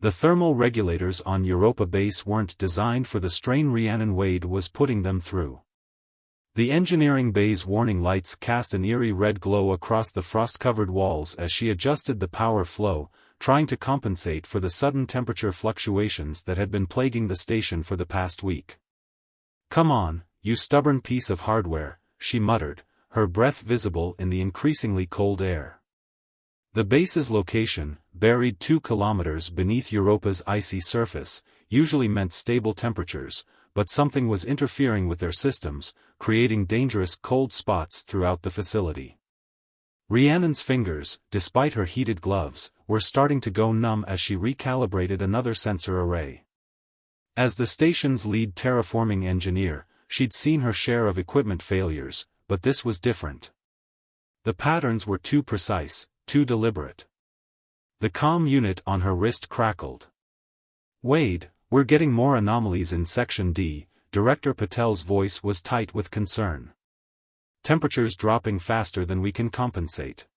The thermal regulators on Europa base weren't designed for the strain Rhiannon Wade was putting them through. The engineering bay's warning lights cast an eerie red glow across the frost-covered walls as she adjusted the power flow, trying to compensate for the sudden temperature fluctuations that had been plaguing the station for the past week. "Come on, you stubborn piece of hardware," she muttered, her breath visible in the increasingly cold air. The base's location, buried 2 kilometers beneath Europa's icy surface, usually meant stable temperatures, but something was interfering with their systems, creating dangerous cold spots throughout the facility. Rhiannon's fingers, despite her heated gloves, were starting to go numb as she recalibrated another sensor array. As the station's lead terraforming engineer, she'd seen her share of equipment failures, but this was different. The patterns were too precise, too deliberate. The comm unit on her wrist crackled. "Wade, we're getting more anomalies in Section D," Director Patel's voice was tight with concern. "Temperatures dropping faster than we can compensate."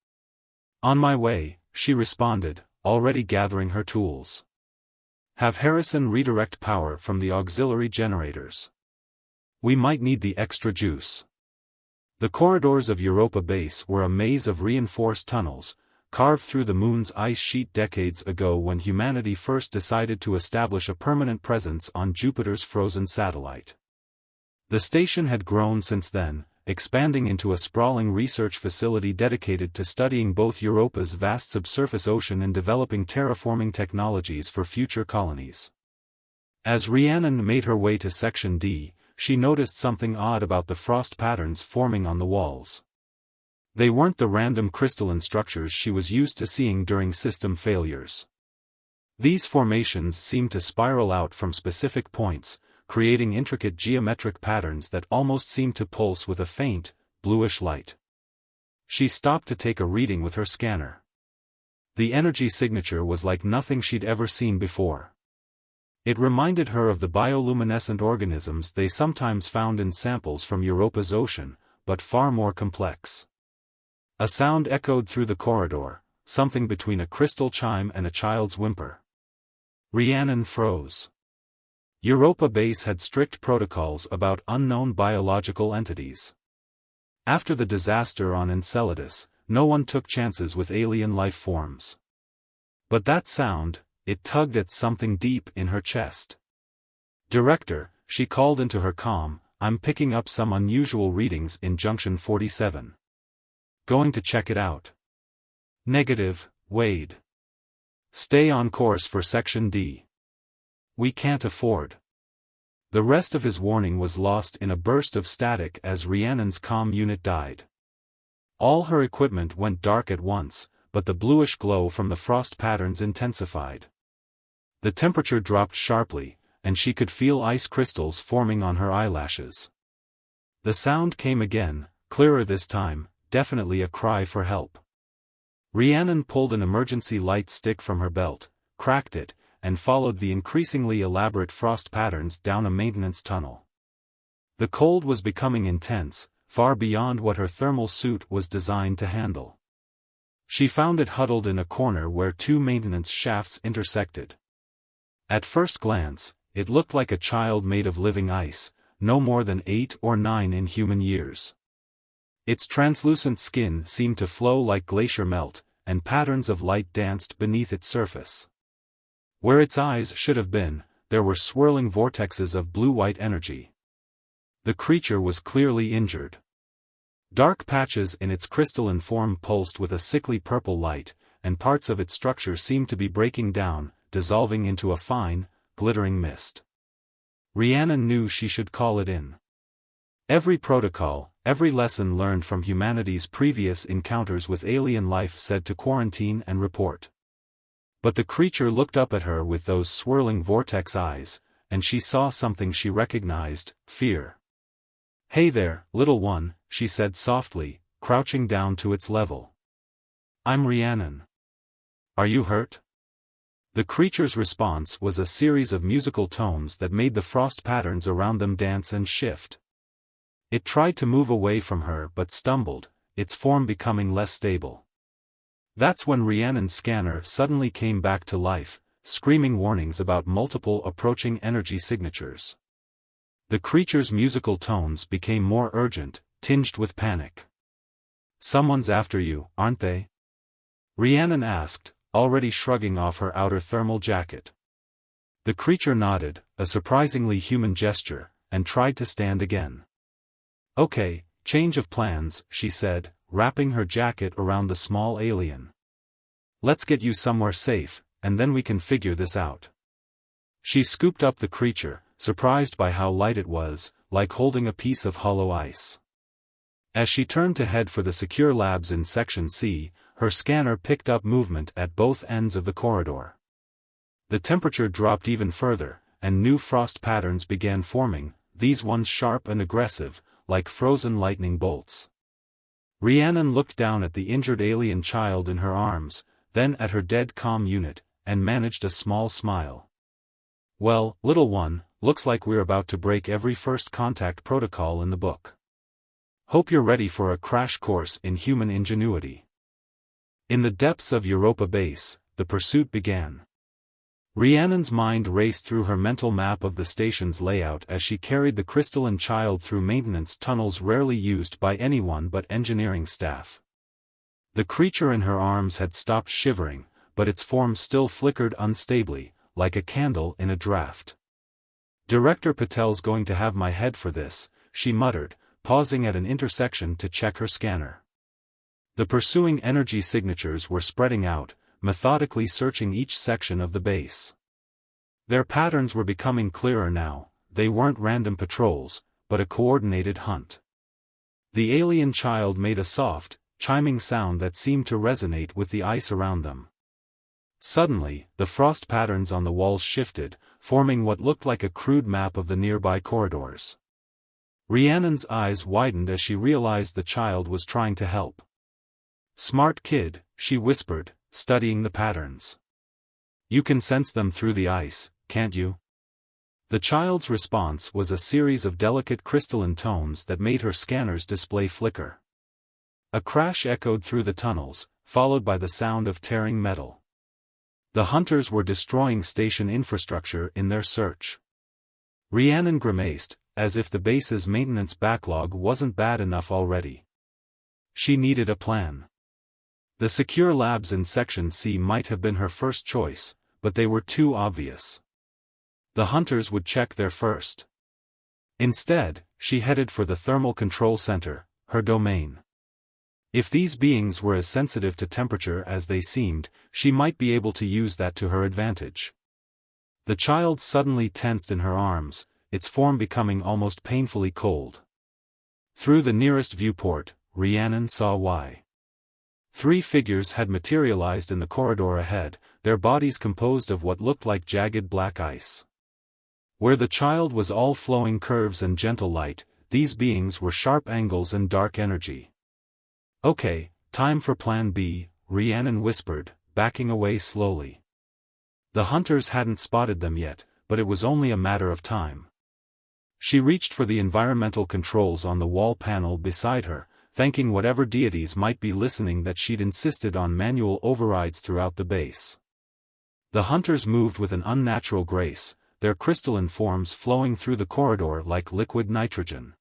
"On my way," she responded, already gathering her tools. "Have Harrison redirect power from the auxiliary generators. We might need the extra juice." The corridors of Europa base were a maze of reinforced tunnels, carved through the moon's ice sheet decades ago when humanity first decided to establish a permanent presence on Jupiter's frozen satellite. The station had grown since then, expanding into a sprawling research facility dedicated to studying both Europa's vast subsurface ocean and developing terraforming technologies for future colonies. As Rhiannon made her way to Section D, she noticed something odd about the frost patterns forming on the walls. They weren't the random crystalline structures she was used to seeing during system failures. These formations seemed to spiral out from specific points, creating intricate geometric patterns that almost seemed to pulse with a faint, bluish light. She stopped to take a reading with her scanner. The energy signature was like nothing she'd ever seen before. It reminded her of the bioluminescent organisms they sometimes found in samples from Europa's ocean, but far more complex. A sound echoed through the corridor, something between a crystal chime and a child's whimper. Rhiannon froze. Europa base had strict protocols about unknown biological entities. After the disaster on Enceladus, no one took chances with alien life forms. But that sound, it tugged at something deep in her chest. "Director," she called into her comm, "I'm picking up some unusual readings in Junction 47. Going to check it out?" "Negative, Wade. Stay on course for Section D. We can't afford." The rest of his warning was lost in a burst of static as Rhiannon's comm unit died. All her equipment went dark at once, but the bluish glow from the frost patterns intensified. The temperature dropped sharply, and she could feel ice crystals forming on her eyelashes. The sound came again, clearer this time, definitely a cry for help. Rhiannon pulled an emergency light stick from her belt, cracked it, and followed the increasingly elaborate frost patterns down a maintenance tunnel. The cold was becoming intense, far beyond what her thermal suit was designed to handle. She found it huddled in a corner where 2 maintenance shafts intersected. At first glance, it looked like a child made of living ice, no more than 8 or 9 in human years. Its translucent skin seemed to flow like glacier melt, and patterns of light danced beneath its surface. Where its eyes should have been, there were swirling vortexes of blue-white energy. The creature was clearly injured. Dark patches in its crystalline form pulsed with a sickly purple light, and parts of its structure seemed to be breaking down, dissolving into a fine, glittering mist. Rhiannon knew she should call it in. Every protocol, every lesson learned from humanity's previous encounters with alien life said to quarantine and report. But the creature looked up at her with those swirling vortex eyes, and she saw something she recognized: fear. "Hey there, little one," she said softly, crouching down to its level. "I'm Rhiannon. Are you hurt?" The creature's response was a series of musical tones that made the frost patterns around them dance and shift. It tried to move away from her but stumbled, its form becoming less stable. That's when Rhiannon's scanner suddenly came back to life, screaming warnings about multiple approaching energy signatures. The creature's musical tones became more urgent, tinged with panic. "Someone's after you, aren't they?" Rhiannon asked, already shrugging off her outer thermal jacket. The creature nodded, a surprisingly human gesture, and tried to stand again. "Okay, change of plans," she said, wrapping her jacket around the small alien. "Let's get you somewhere safe, and then we can figure this out." She scooped up the creature, surprised by how light it was, like holding a piece of hollow ice. As she turned to head for the secure labs in Section C, her scanner picked up movement at both ends of the corridor. The temperature dropped even further, and new frost patterns began forming, these ones sharp and aggressive, like frozen lightning bolts. Rhiannon looked down at the injured alien child in her arms, then at her dead comm unit, and managed a small smile. "Well, little one, looks like we're about to break every first contact protocol in the book. Hope you're ready for a crash course in human ingenuity." In the depths of Europa Base, the pursuit began. Rhiannon's mind raced through her mental map of the station's layout as she carried the crystalline child through maintenance tunnels rarely used by anyone but engineering staff. The creature in her arms had stopped shivering, but its form still flickered unstably, like a candle in a draft. "Director Patel's going to have my head for this," she muttered, pausing at an intersection to check her scanner. The pursuing energy signatures were spreading out, methodically searching each section of the base. Their patterns were becoming clearer now, they weren't random patrols, but a coordinated hunt. The alien child made a soft, chiming sound that seemed to resonate with the ice around them. Suddenly, the frost patterns on the walls shifted, forming what looked like a crude map of the nearby corridors. Rhiannon's eyes widened as she realized the child was trying to help. "Smart kid," she whispered, studying the patterns. "You can sense them through the ice, can't you?" The child's response was a series of delicate crystalline tones that made her scanner's display flicker. A crash echoed through the tunnels, followed by the sound of tearing metal. The hunters were destroying station infrastructure in their search. Rhiannon grimaced, as if the base's maintenance backlog wasn't bad enough already. She needed a plan. The secure labs in Section C might have been her first choice, but they were too obvious. The hunters would check there first. Instead, she headed for the Thermal Control Center, her domain. If these beings were as sensitive to temperature as they seemed, she might be able to use that to her advantage. The child suddenly tensed in her arms, its form becoming almost painfully cold. Through the nearest viewport, Rhiannon saw why. 3 figures had materialized in the corridor ahead, their bodies composed of what looked like jagged black ice. Where the child was all flowing curves and gentle light, these beings were sharp angles and dark energy. "Okay, time for Plan B," Rhiannon whispered, backing away slowly. The hunters hadn't spotted them yet, but it was only a matter of time. She reached for the environmental controls on the wall panel beside her, thanking whatever deities might be listening that she'd insisted on manual overrides throughout the base. The hunters moved with an unnatural grace, their crystalline forms flowing through the corridor like liquid nitrogen.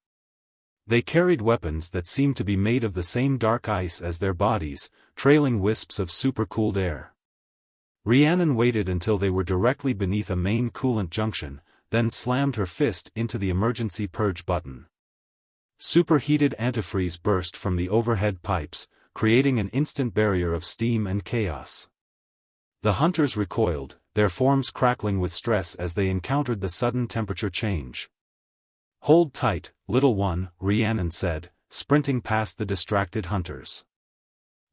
They carried weapons that seemed to be made of the same dark ice as their bodies, trailing wisps of supercooled air. Rhiannon waited until they were directly beneath a main coolant junction, then slammed her fist into the emergency purge button. Superheated antifreeze burst from the overhead pipes, creating an instant barrier of steam and chaos. The hunters recoiled, their forms crackling with stress as they encountered the sudden temperature change. "Hold tight, little one," Rhiannon said, sprinting past the distracted hunters.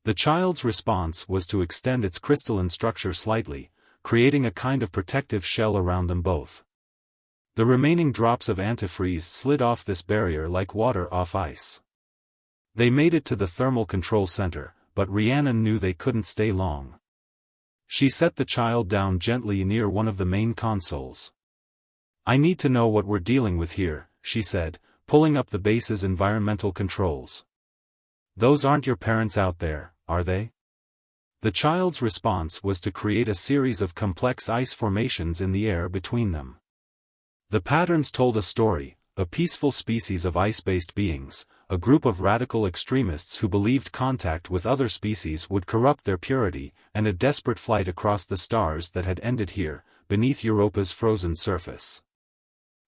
The child's response was to extend its crystalline structure slightly, creating a kind of protective shell around them both. The remaining drops of antifreeze slid off this barrier like water off ice. They made it to the thermal control center, but Rhiannon knew they couldn't stay long. She set the child down gently near one of the main consoles. "I need to know what we're dealing with here," she said, pulling up the base's environmental controls. "Those aren't your parents out there, are they?" The child's response was to create a series of complex ice formations in the air between them. The patterns told a story: a peaceful species of ice-based beings, a group of radical extremists who believed contact with other species would corrupt their purity, and a desperate flight across the stars that had ended here, beneath Europa's frozen surface.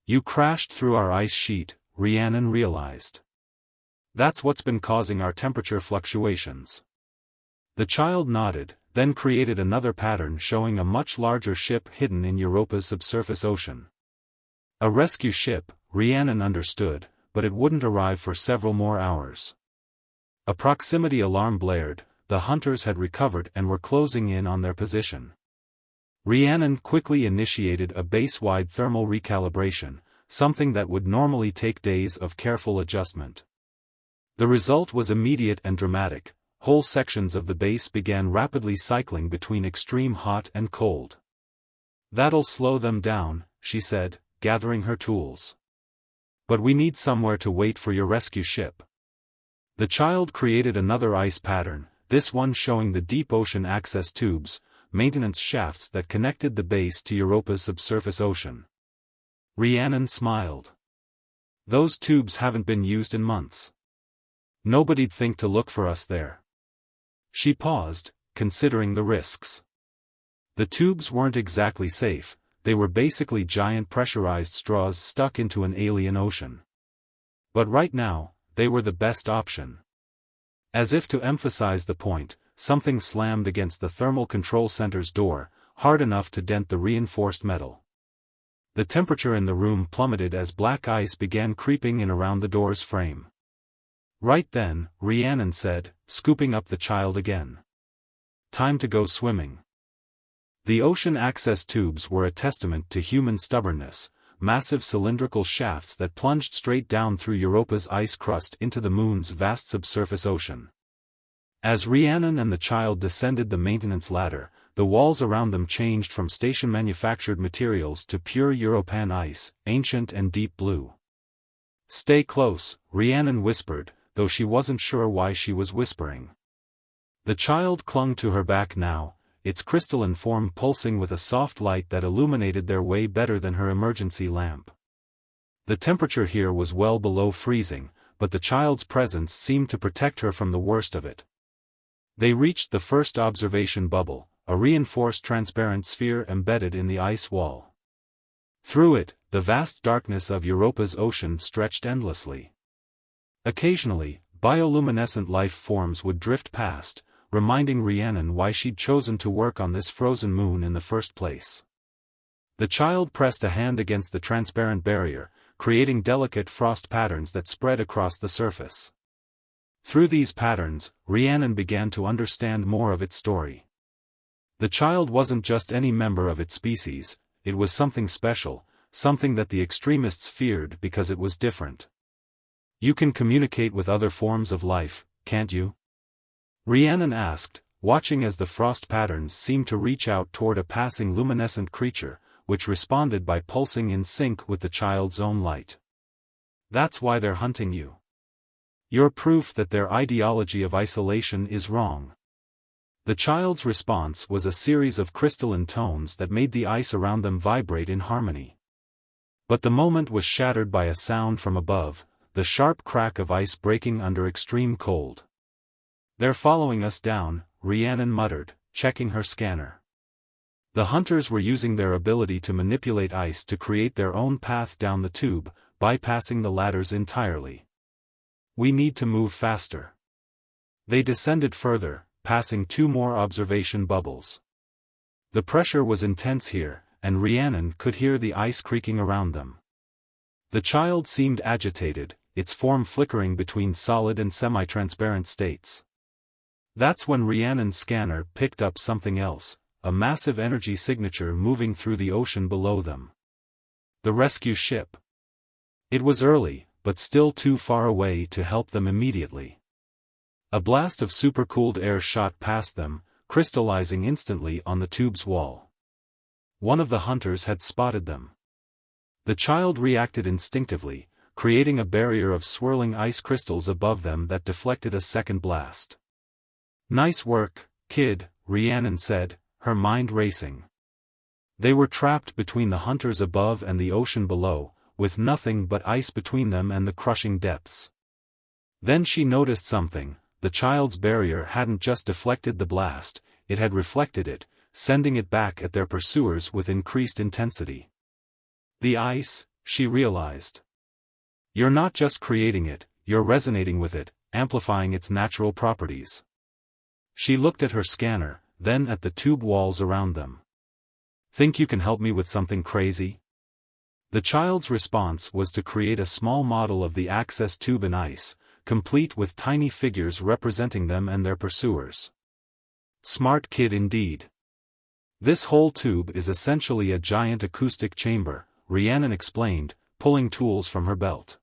"You crashed through our ice sheet," Rhiannon realized. "That's what's been causing our temperature fluctuations." The child nodded, then created another pattern showing a much larger ship hidden in Europa's subsurface ocean. A rescue ship, Rhiannon understood, but it wouldn't arrive for several more hours. A proximity alarm blared, the hunters had recovered and were closing in on their position. Rhiannon quickly initiated a base-wide thermal recalibration, something that would normally take days of careful adjustment. The result was immediate and dramatic. Whole sections of the base began rapidly cycling between extreme hot and cold. "That'll slow them down," she said, gathering her tools. "But we need somewhere to wait for your rescue ship." The child created another ice pattern, this one showing the deep ocean access tubes, maintenance shafts that connected the base to Europa's subsurface ocean. Rhiannon smiled. "Those tubes haven't been used in months. Nobody'd think to look for us there." She paused, considering the risks. The tubes weren't exactly safe, they were basically giant pressurized straws stuck into an alien ocean. But right now, they were the best option. As if to emphasize the point, something slammed against the thermal control center's door, hard enough to dent the reinforced metal. The temperature in the room plummeted as black ice began creeping in around the door's frame. Right then, Rhiannon said, scooping up the child again. "Time to go swimming." The ocean access tubes were a testament to human stubbornness, massive cylindrical shafts that plunged straight down through Europa's ice crust into the moon's vast subsurface ocean. As Rhiannon and the child descended the maintenance ladder, the walls around them changed from station-manufactured materials to pure Europan ice, ancient and deep blue. "Stay close," Rhiannon whispered, though she wasn't sure why she was whispering. The child clung to her back now, its crystalline form pulsing with a soft light that illuminated their way better than her emergency lamp. The temperature here was well below freezing, but the child's presence seemed to protect her from the worst of it. They reached the first observation bubble, a reinforced transparent sphere embedded in the ice wall. Through it, the vast darkness of Europa's ocean stretched endlessly. Occasionally, bioluminescent life forms would drift past, reminding Rhiannon why she'd chosen to work on this frozen moon in the first place. The child pressed a hand against the transparent barrier, creating delicate frost patterns that spread across the surface. Through these patterns, Rhiannon began to understand more of its story. The child wasn't just any member of its species, it was something special, something that the extremists feared because it was different. "You can communicate with other forms of life, can't you?" Rhiannon asked, watching as the frost patterns seemed to reach out toward a passing luminescent creature, which responded by pulsing in sync with the child's own light. "That's why they're hunting you. You're proof that their ideology of isolation is wrong." The child's response was a series of crystalline tones that made the ice around them vibrate in harmony. But the moment was shattered by a sound from above, the sharp crack of ice breaking under extreme cold. "They're following us down," Rhiannon muttered, checking her scanner. The hunters were using their ability to manipulate ice to create their own path down the tube, bypassing the ladders entirely. "We need to move faster." They descended further, passing 2 more observation bubbles. The pressure was intense here, and Rhiannon could hear the ice creaking around them. The child seemed agitated, its form flickering between solid and semi-transparent states. That's when Rhiannon's scanner picked up something else, a massive energy signature moving through the ocean below them. The rescue ship. It was early, but still too far away to help them immediately. A blast of supercooled air shot past them, crystallizing instantly on the tube's wall. One of the hunters had spotted them. The child reacted instinctively, creating a barrier of swirling ice crystals above them that deflected a second blast. "Nice work, kid," Rhiannon said, her mind racing. They were trapped between the hunters above and the ocean below, with nothing but ice between them and the crushing depths. Then she noticed something. The child's barrier hadn't just deflected the blast, it had reflected it, sending it back at their pursuers with increased intensity. The ice, she realized. You're not just creating it, you're resonating with it, amplifying its natural properties. She looked at her scanner, then at the tube walls around them. Think you can help me with something crazy? The child's response was to create a small model of the access tube in ice, complete with tiny figures representing them and their pursuers. Smart kid indeed. This whole tube is essentially a giant acoustic chamber, Rhiannon explained, pulling tools from her belt.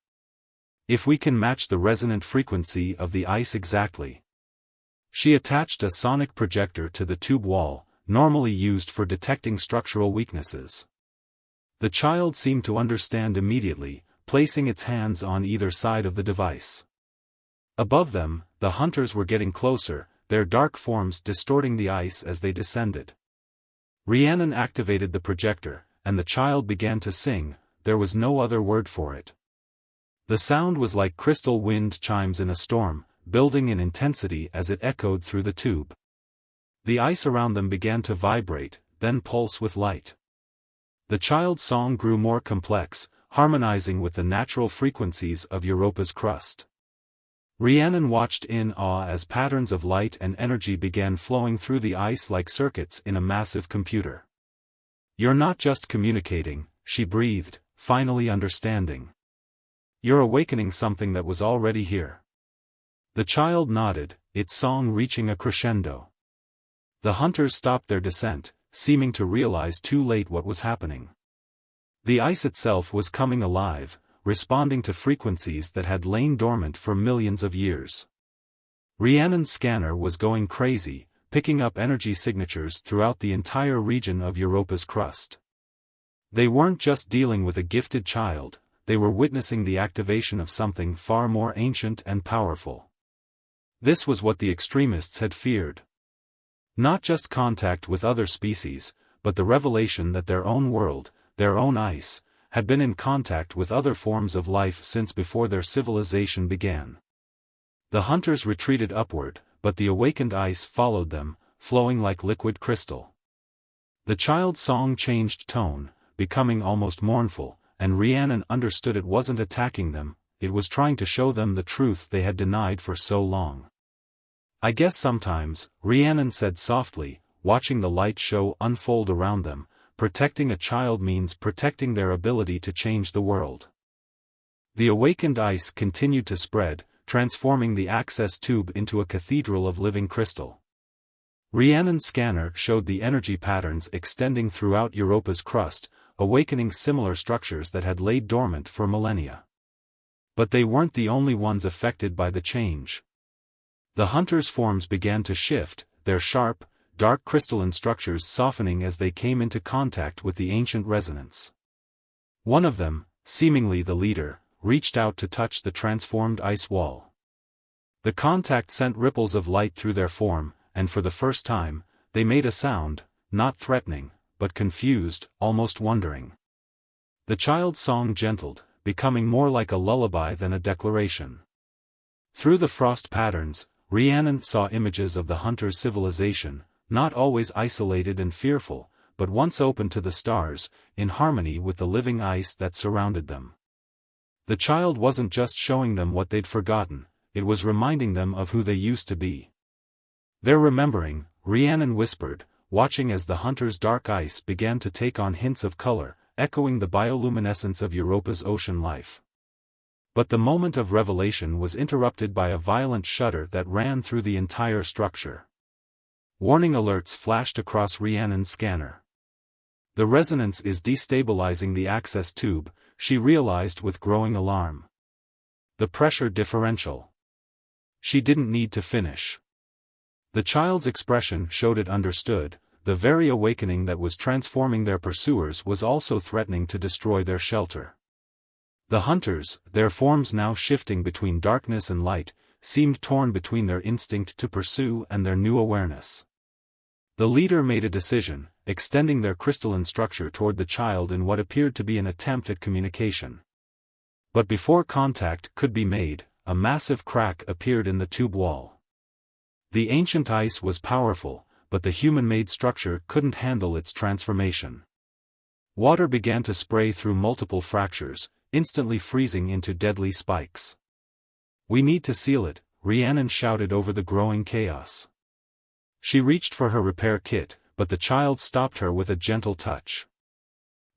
If we can match the resonant frequency of the ice exactly. She attached a sonic projector to the tube wall, normally used for detecting structural weaknesses. The child seemed to understand immediately, placing its hands on either side of the device. Above them, the hunters were getting closer, their dark forms distorting the ice as they descended. Rhiannon activated the projector, and the child began to sing. There was no other word for it. The sound was like crystal wind chimes in a storm, building in intensity as it echoed through the tube. The ice around them began to vibrate, then pulse with light. The child's song grew more complex, harmonizing with the natural frequencies of Europa's crust. Rhiannon watched in awe as patterns of light and energy began flowing through the ice like circuits in a massive computer. You're not just communicating, she breathed, finally understanding. You're awakening something that was already here. The child nodded, its song reaching a crescendo. The hunters stopped their descent, seeming to realize too late what was happening. The ice itself was coming alive, responding to frequencies that had lain dormant for millions of years. Rhiannon's scanner was going crazy, picking up energy signatures throughout the entire region of Europa's crust. They weren't just dealing with a gifted child, they were witnessing the activation of something far more ancient and powerful. This was what the extremists had feared. Not just contact with other species, but the revelation that their own world, their own ice, had been in contact with other forms of life since before their civilization began. The hunters retreated upward, but the awakened ice followed them, flowing like liquid crystal. The child's song changed tone, becoming almost mournful, and Rhiannon understood it wasn't attacking them, it was trying to show them the truth they had denied for so long. I guess sometimes, Rhiannon said softly, watching the light show unfold around them, protecting a child means protecting their ability to change the world. The awakened ice continued to spread, transforming the access tube into a cathedral of living crystal. Rhiannon's scanner showed the energy patterns extending throughout Europa's crust, awakening similar structures that had laid dormant for millennia. But they weren't the only ones affected by the change. The hunters' forms began to shift, their sharp, dark crystalline structures softening as they came into contact with the ancient resonance. One of them, seemingly the leader, reached out to touch the transformed ice wall. The contact sent ripples of light through their form, and for the first time, they made a sound, not threatening, but confused, almost wondering. The child's song gentled, becoming more like a lullaby than a declaration. Through the frost patterns, Rhiannon saw images of the hunter's civilization, not always isolated and fearful, but once open to the stars, in harmony with the living ice that surrounded them. The child wasn't just showing them what they'd forgotten, it was reminding them of who they used to be. They're remembering, Rhiannon whispered, watching as the hunter's dark ice began to take on hints of color, echoing the bioluminescence of Europa's ocean life. But the moment of revelation was interrupted by a violent shudder that ran through the entire structure. Warning alerts flashed across Rhiannon's scanner. The resonance is destabilizing the access tube, she realized with growing alarm. The pressure differential. She didn't need to finish. The child's expression showed it understood, the very awakening that was transforming their pursuers was also threatening to destroy their shelter. The hunters, their forms now shifting between darkness and light, seemed torn between their instinct to pursue and their new awareness. The leader made a decision, extending their crystalline structure toward the child in what appeared to be an attempt at communication. But before contact could be made, a massive crack appeared in the tube wall. The ancient ice was powerful, but the human-made structure couldn't handle its transformation. Water began to spray through multiple fractures, instantly freezing into deadly spikes. "We need to seal it," Rhiannon shouted over the growing chaos. She reached for her repair kit, but the child stopped her with a gentle touch.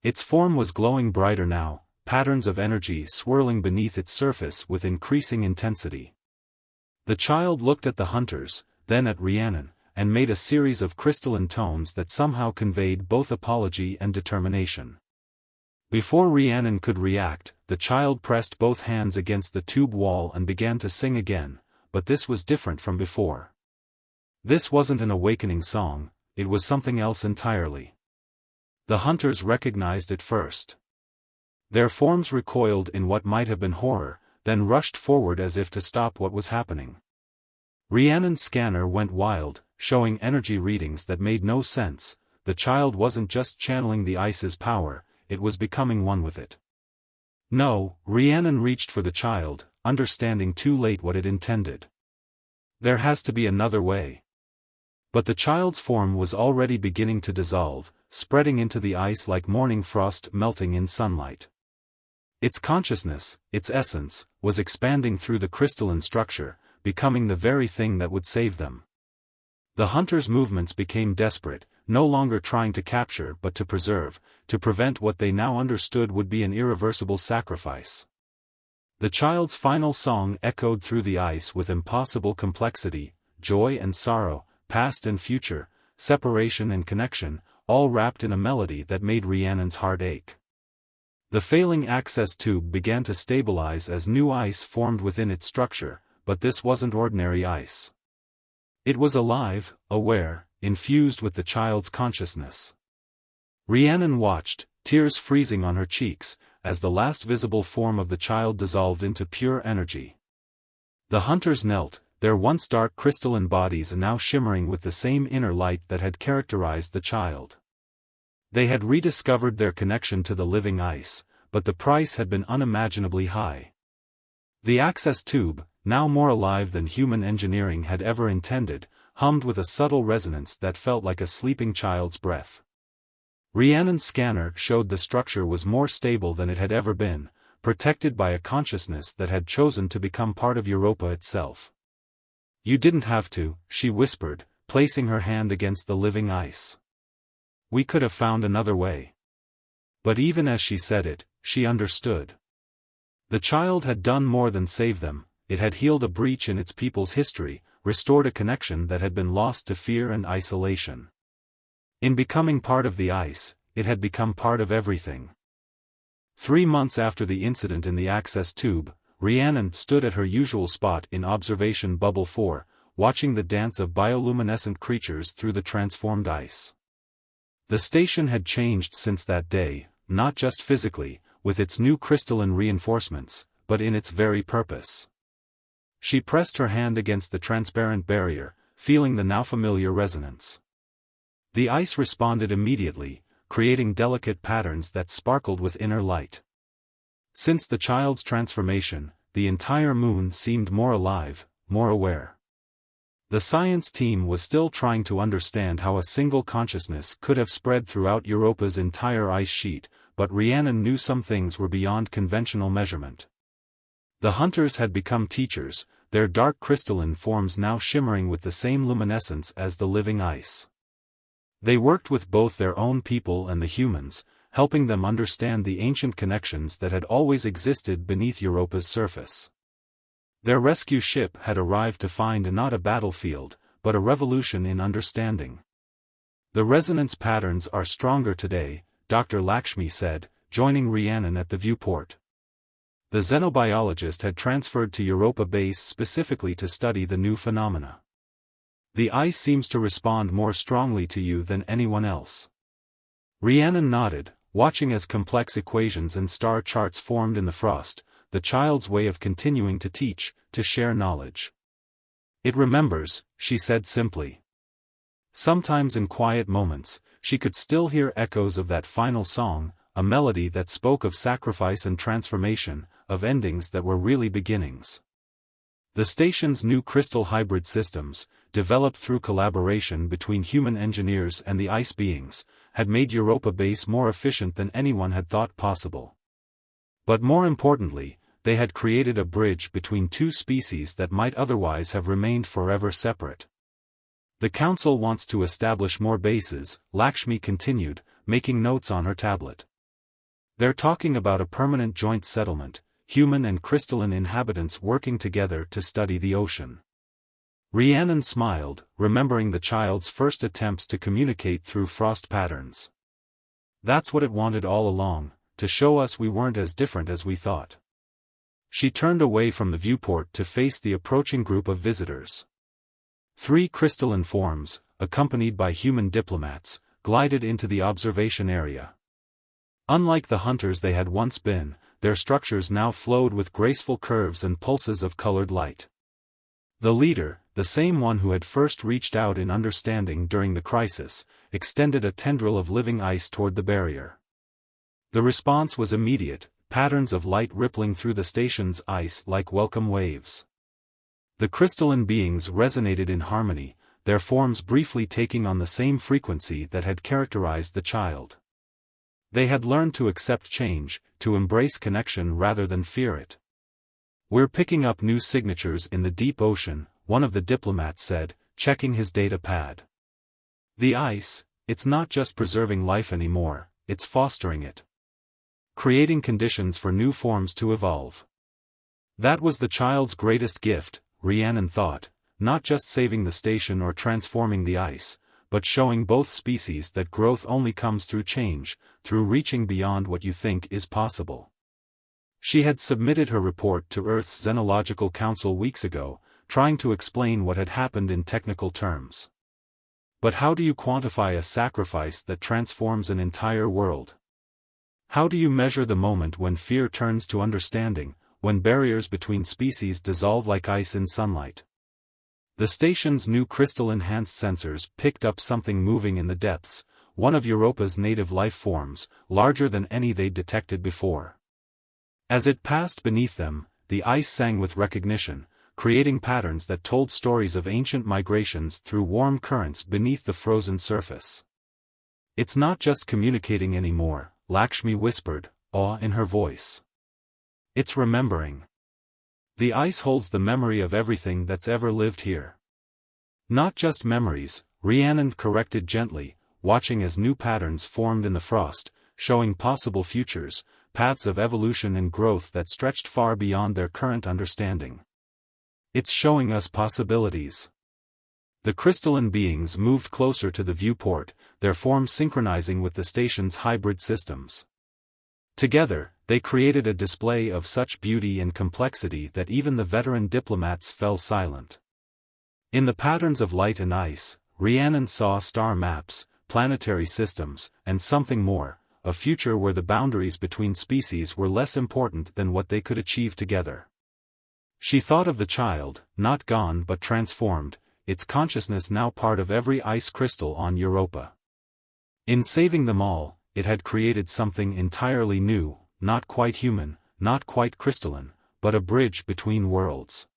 Its form was glowing brighter now, patterns of energy swirling beneath its surface with increasing intensity. The child looked at the hunters, then at Rhiannon, and made a series of crystalline tones that somehow conveyed both apology and determination. Before Rhiannon could react, the child pressed both hands against the tube wall and began to sing again, but this was different from before. This wasn't an awakening song, it was something else entirely. The hunters recognized it first. Their forms recoiled in what might have been horror, then rushed forward as if to stop what was happening. Rhiannon's scanner went wild, showing energy readings that made no sense. The child wasn't just channeling the ice's power, it was becoming one with it. No, Rhiannon reached for the child, understanding too late what it intended. There has to be another way. But the child's form was already beginning to dissolve, spreading into the ice like morning frost melting in sunlight. Its consciousness, its essence, was expanding through the crystalline structure, becoming the very thing that would save them. The hunters' movements became desperate, no longer trying to capture but to preserve, to prevent what they now understood would be an irreversible sacrifice. The child's final song echoed through the ice with impossible complexity, joy and sorrow, past and future, separation and connection, all wrapped in a melody that made Rhiannon's heart ache. The failing access tube began to stabilize as new ice formed within its structure, but this wasn't ordinary ice. It was alive, aware, infused with the child's consciousness. Rhiannon watched, tears freezing on her cheeks, as the last visible form of the child dissolved into pure energy. The hunters knelt, their once dark crystalline bodies now shimmering with the same inner light that had characterized the child. They had rediscovered their connection to the living ice, but the price had been unimaginably high. The access tube, now more alive than human engineering had ever intended, hummed with a subtle resonance that felt like a sleeping child's breath. Rhiannon's scanner showed the structure was more stable than it had ever been, protected by a consciousness that had chosen to become part of Europa itself. "You didn't have to," she whispered, placing her hand against the living ice. "We could have found another way." But even as she said it, she understood. The child had done more than save them, it had healed a breach in its people's history, restored a connection that had been lost to fear and isolation. In becoming part of the ice, it had become part of everything. 3 months after the incident in the access tube, Rhiannon stood at her usual spot in Observation Bubble 4, watching the dance of bioluminescent creatures through the transformed ice. The station had changed since that day, not just physically, with its new crystalline reinforcements, but in its very purpose. She pressed her hand against the transparent barrier, feeling the now familiar resonance. The ice responded immediately, creating delicate patterns that sparkled with inner light. Since the child's transformation, the entire moon seemed more alive, more aware. The science team was still trying to understand how a single consciousness could have spread throughout Europa's entire ice sheet, but Rhiannon knew some things were beyond conventional measurement. The hunters had become teachers, their dark crystalline forms now shimmering with the same luminescence as the living ice. They worked with both their own people and the humans, helping them understand the ancient connections that had always existed beneath Europa's surface. Their rescue ship had arrived to find not a battlefield, but a revolution in understanding. "The resonance patterns are stronger today," Dr. Lakshmi said, joining Rhiannon at the viewport. The xenobiologist had transferred to Europa base specifically to study the new phenomena. "The ice seems to respond more strongly to you than anyone else." Rhiannon nodded, watching as complex equations and star charts formed in the frost, the child's way of continuing to teach, to share knowledge. "It remembers," she said simply. Sometimes in quiet moments, she could still hear echoes of that final song, a melody that spoke of sacrifice and transformation, of endings that were really beginnings. The station's new crystal hybrid systems, developed through collaboration between human engineers and the ice beings, had made Europa Base more efficient than anyone had thought possible. But more importantly, they had created a bridge between two species that might otherwise have remained forever separate. The Council wants to establish more bases, Lakshmi continued, making notes on her tablet. They're talking about a permanent joint settlement, human and crystalline inhabitants working together to study the ocean. Rhiannon smiled, remembering the child's first attempts to communicate through frost patterns. That's what it wanted all along, to show us we weren't as different as we thought. She turned away from the viewport to face the approaching group of visitors. 3 crystalline forms, accompanied by human diplomats, glided into the observation area. Unlike the hunters they had once been, their structures now flowed with graceful curves and pulses of colored light. The leader, the same one who had first reached out in understanding during the crisis, extended a tendril of living ice toward the barrier. The response was immediate, patterns of light rippling through the station's ice like welcome waves. The crystalline beings resonated in harmony, their forms briefly taking on the same frequency that had characterized the child. They had learned to accept change, to embrace connection rather than fear it. "We're picking up new signatures in the deep ocean," one of the diplomats said, checking his data pad. "The ice, it's not just preserving life anymore, it's fostering it. Creating conditions for new forms to evolve." That was the child's greatest gift, Rhiannon thought, not just saving the station or transforming the ice, but showing both species that growth only comes through change, through reaching beyond what you think is possible. She had submitted her report to Earth's Xenological Council weeks ago, trying to explain what had happened in technical terms. But how do you quantify a sacrifice that transforms an entire world? How do you measure the moment when fear turns to understanding, when barriers between species dissolve like ice in sunlight? The station's new crystal-enhanced sensors picked up something moving in the depths, one of Europa's native life forms, larger than any they'd detected before. As it passed beneath them, the ice sang with recognition, creating patterns that told stories of ancient migrations through warm currents beneath the frozen surface. "It's not just communicating anymore," Lakshmi whispered, awe in her voice. "It's remembering. The ice holds the memory of everything that's ever lived here." "Not just memories," Rhiannon corrected gently, watching as new patterns formed in the frost, showing possible futures, paths of evolution and growth that stretched far beyond their current understanding. "It's showing us possibilities." The crystalline beings moved closer to the viewport, their forms synchronizing with the station's hybrid systems. Together, they created a display of such beauty and complexity that even the veteran diplomats fell silent. In the patterns of light and ice, Rhiannon saw star maps, planetary systems, and something more, a future where the boundaries between species were less important than what they could achieve together. She thought of the child, not gone but transformed, its consciousness now part of every ice crystal on Europa. In saving them all, it had created something entirely new, not quite human, not quite crystalline, but a bridge between worlds.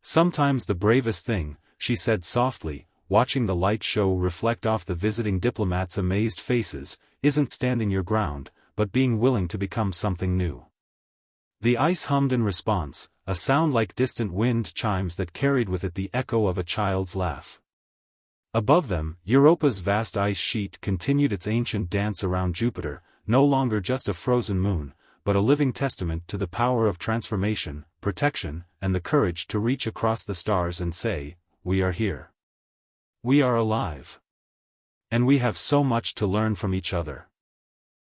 "Sometimes the bravest thing," she said softly, watching the light show reflect off the visiting diplomats' amazed faces, "isn't standing your ground, but being willing to become something new." The ice hummed in response, a sound like distant wind chimes that carried with it the echo of a child's laugh. Above them, Europa's vast ice sheet continued its ancient dance around Jupiter, no longer just a frozen moon, but a living testament to the power of transformation, protection, and the courage to reach across the stars and say, "We are here. We are alive. And we have so much to learn from each other."